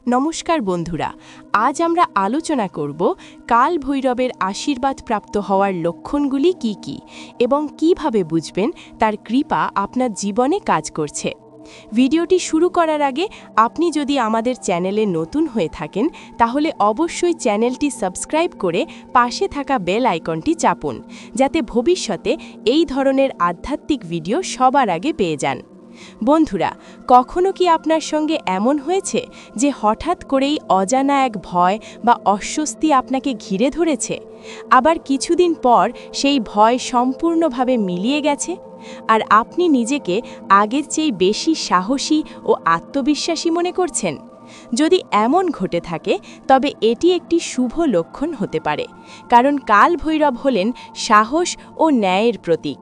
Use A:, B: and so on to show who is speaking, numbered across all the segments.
A: নমস্কার বন্ধুরা, আজ আমরা আলোচনা করব কাল ভৈরবের আশীর্বাদ প্রাপ্ত হওয়ার লক্ষণগুলি কি কি এবং কিভাবে বুঝবেন তার কৃপা আপনার জীবনে কাজ করছে। ভিডিওটি শুরু করার আগে আপনি যদি আমাদের চ্যানেলে নতুন হয়ে থাকেন তাহলে অবশ্যই চ্যানেলটি সাবস্ক্রাইব করে পাশে থাকা বেল আইকনটি চাপুন, যাতে ভবিষ্যতে এই ধরনের আধ্যাত্মিক ভিডিও সবার আগে পেয়ে যান। বন্ধুরা, কখনো কি আপনার সঙ্গে এমন হয়েছে যে হঠাৎ করেই অজানা এক ভয় বা অস্বস্তি আপনাকে ঘিরে ধরেছে, আবার কিছুদিন পর সেই ভয় সম্পূর্ণভাবে মিলিয়ে গেছে আর আপনি নিজেকে আগের চেয়ে বেশি সাহসী ও আত্মবিশ্বাসী মনে করছেন? যদি এমন ঘটে থাকে তবে এটি একটি শুভ লক্ষণ হতে পারে, কারণ কাল ভৈরব হলেন সাহস ও ন্যায়ের প্রতীক।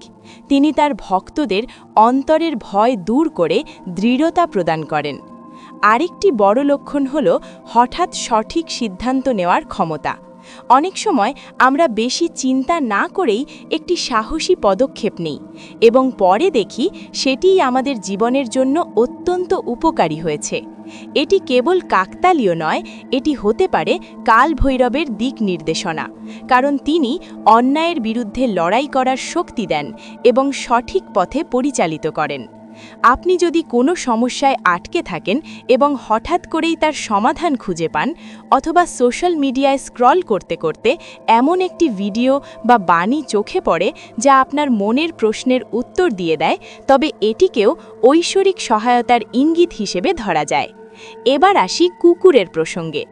A: তিনি তার ভক্তদের অন্তরের ভয় দূর করে দৃঢ়তা প্রদান করেন। আরেকটি বড় লক্ষণ হল হঠাৎ সঠিক সিদ্ধান্ত নেওয়ার ক্ষমতা। অনেক সময় আমরা বেশি চিন্তা না করেই একটি সাহসী পদক্ষেপ নিই এবং পরে দেখি সেটিই আমাদের জীবনের জন্য অত্যন্ত উপকারী হয়েছে। এটি কেবল কাকতালীয় নয়, এটি হতে পারে কাল ভৈরবের দিক নির্দেশনা, কারণ তিনি অন্যায়ের বিরুদ্ধে লড়াই করার শক্তি দেন এবং সঠিক পথে পরিচালিত করেন। আপনি যদি কোনো সমস্যায় আটকে থাকেন এবং হঠাৎ করেই তার সমাধান খুঁজে পান, অথবা সোশ্যাল মিডিয়ায় স্ক্রল করতে করতে এমন একটি ভিডিও বা বাণী চোখে পড়ে যা আপনার মনের প্রশ্নের উত্তর দিয়ে দেয়, তবে এটিকেও ঐশ্বরিক সহায়তার ইঙ্গিত হিসেবে ধরা যায়। এবার আসি কুকুরের প্রসঙ্গে।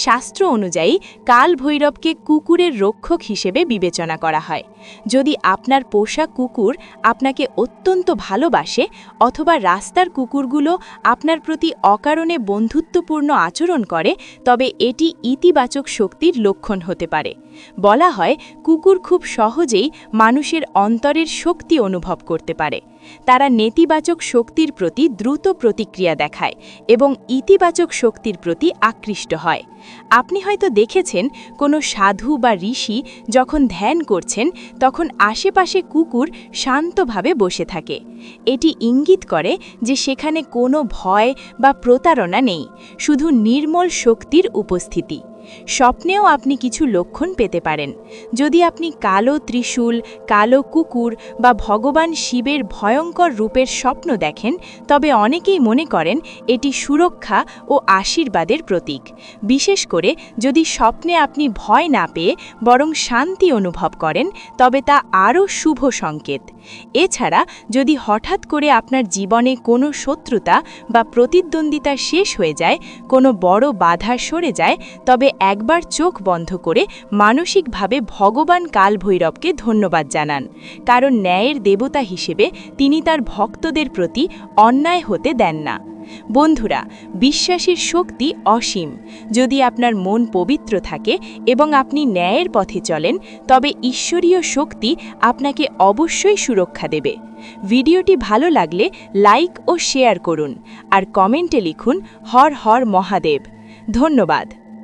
A: শাস্ত্র অনুযায়ী কাল ভৈরবকে কুকুরের রক্ষক হিসেবে বিবেচনা করা হয়। যদি আপনার পোষা কুকুর আপনাকে অত্যন্ত ভালোবাসে অথবা রাস্তার কুকুরগুলো আপনার প্রতি অকারণে বন্ধুত্বপূর্ণ আচরণ করে, তবে এটি ইতিবাচক শক্তির লক্ষণ হতে পারে। বলা হয়, কুকুর খুব সহজেই মানুষের অন্তরের শক্তি অনুভব করতে পারে। তারা নেতিবাচক শক্তির প্রতি দ্রুত প্রতিক্রিয়া দেখায় এবং ইতিবাচক শক্তির প্রতি আকৃষ্ট হয়। আপনি হয়তো দেখেছেন কোনো সাধু বা ঋষি যখন ধ্যান করছেন তখন আশেপাশে কুকুর শান্তভাবে বসে থাকে। এটি ইঙ্গিত করে যে সেখানে কোনো ভয় বা প্রতারণা নেই, শুধু নির্মল শক্তির উপস্থিতি। স্বপ্নেও আপনি কিছু লক্ষণ পেতে পারেন। যদি আপনি কালো ত্রিশূল, কালো কুকুর বা ভগবান শিবের ভয়ঙ্কর রূপের স্বপ্ন দেখেন, তবে অনেকেই মনে করেন এটি সুরক্ষা ও আশীর্বাদের প্রতীক। বিশেষ করে যদি স্বপ্নে আপনি ভয় না পেয়ে বরং শান্তি অনুভব করেন, তবে তা আরও শুভ সংকেত। এছাড়া যদি হঠাৎ করে আপনার জীবনে কোনো শত্রুতা বা প্রতিদ্বন্দ্বিতা শেষ হয়ে যায়, কোনো বড় বাধা সরে যায়, তবে একবার চোখ বন্ধ করে মানসিকভাবে ভগবান কাল ভৈরবকে ধন্যবাদ জানান, কারণ ন্যায়ের দেবতা হিসেবে তিনি তার ভক্তদের প্রতি অন্যায় হতে দেন না। বন্ধুরা, বিশ্বাসের শক্তি অসীম। যদি আপনার মন পবিত্র থাকে এবং আপনি ন্যায়ের পথে চলেন, তবে ঈশ্বরীয় শক্তি আপনাকে অবশ্যই সুরক্ষা দেবে। ভিডিওটি ভালো লাগলে লাইক ও শেয়ার করুন আর কমেন্টে লিখুন হর হর মহাদেব। ধন্যবাদ।